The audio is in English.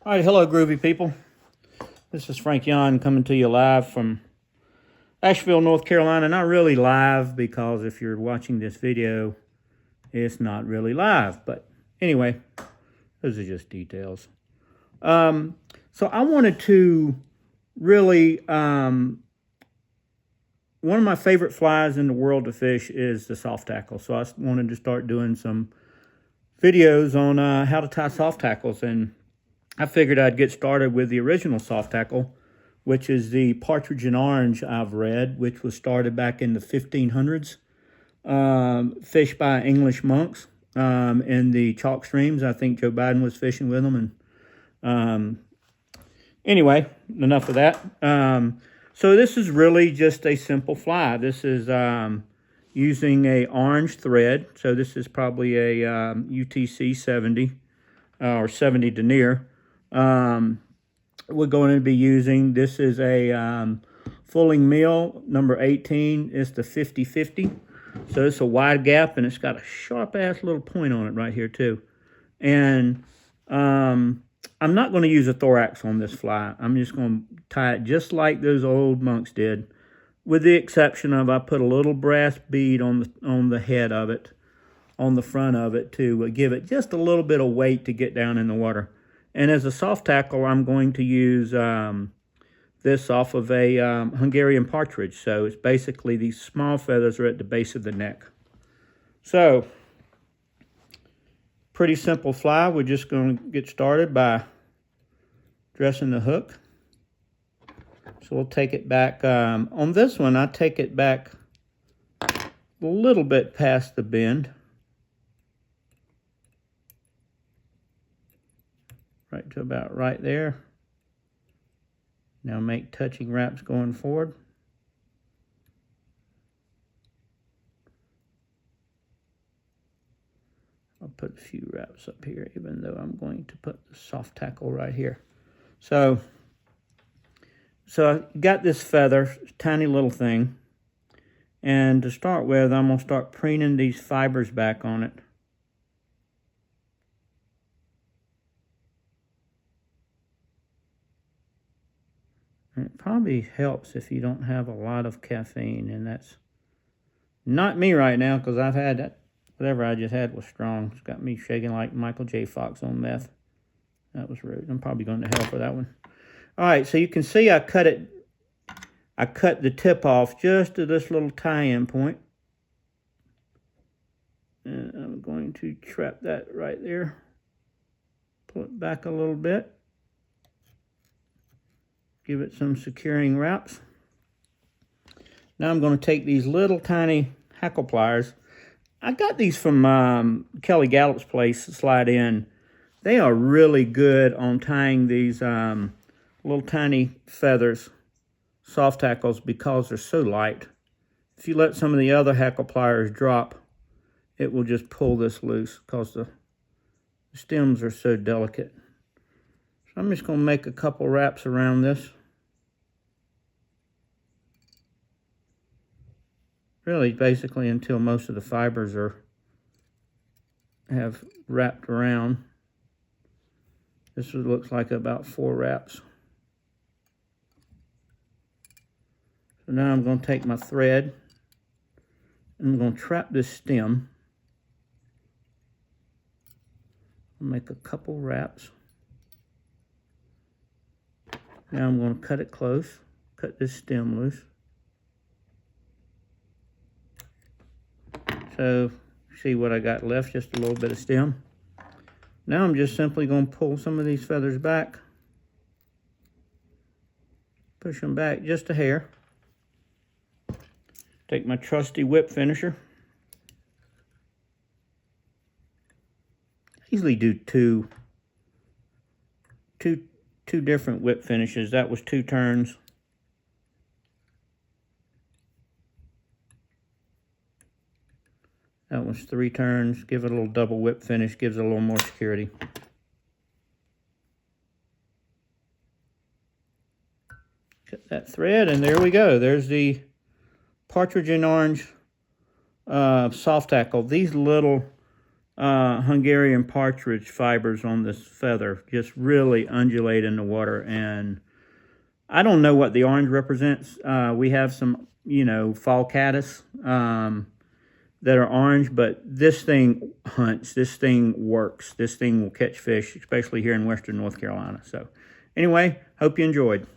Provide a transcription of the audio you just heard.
All right, hello, groovy people. This is Frank Yon coming to you live from Asheville, North Carolina. Not really live because if you're watching this video, it's not really live. But anyway, those are just details. So I wanted to really, one of my favorite flies in the world to fish is the soft tackle. So I wanted to start doing some videos on how to tie soft tackles, and I figured I'd get started with the original soft tackle, which is the Partridge and Orange I've read, which was started back in the 1500s, fished by English monks in the chalk streams. I think Joe Biden was fishing with them. And anyway, enough of that. So this is really just a simple fly. This is using a orange thread. So this is probably a UTC 70 or 70 denier. We're going to be using, this is a fulling meal, number 18. It's the 50-50. So it's a wide gap, and it's got a sharp-ass little point on it right here, too. And I'm not going to use a thorax on this fly. I'm just going to tie it just like those old monks did, with the exception of I put a little brass bead on the head of it, on the front of it, to give it just a little bit of weight to get down in the water. And as a soft tackle, I'm going to use this off of a Hungarian partridge. So it's basically these small feathers are at the base of the neck. So, pretty simple fly. We're just going to get started by dressing the hook. So we'll take it back. On this one, I take it back a little bit past the bend. Right to about right there. Now make touching wraps going forward. I'll put a few wraps up here, even though I'm going to put the soft tackle right here. So I got this feather, tiny little thing. And to start with, I'm going to start preening these fibers back on it. And it probably helps if you don't have a lot of caffeine, and that's not me right now, because I've had that, whatever I just had was strong. It's got me shaking like Michael J. Fox on meth. That was rude. I'm probably going to hell for that one. All right, so you can see I cut the tip off just to this little tie-in point. And I'm going to trap that right there. Pull it back a little bit. Give it some securing wraps. Now I'm going to take these little tiny hackle pliers. I got these from Kelly Gallup's place, Slide In. They are really good on tying these little tiny feathers, soft tackles, because they're so light. If you let some of the other hackle pliers drop, it will just pull this loose because the stems are so delicate. So I'm just going to make a couple wraps around this. Really, basically, until most of the fibers have wrapped around. This looks like about 4 wraps. So now I'm going to take my thread and I'm going to trap this stem. I'll make a couple wraps. Now I'm going to cut it close, cut this stem loose. So, see what I got left, just a little bit of stem. Now I'm just simply going to pull some of these feathers back. Push them back just a hair. Take my trusty whip finisher. I usually do two different whip finishes. That was 2 turns. That was 3 turns. Give it a little double whip finish. Gives it a little more security. Cut that thread, and there we go. There's the Partridge and Orange soft tackle. These little Hungarian partridge fibers on this feather. Just really undulate in the water. And I don't know what the orange represents. We have some, fall caddis that are orange, but this thing hunts. This thing works. This thing will catch fish, especially here in western North Carolina. So anyway, hope you enjoyed.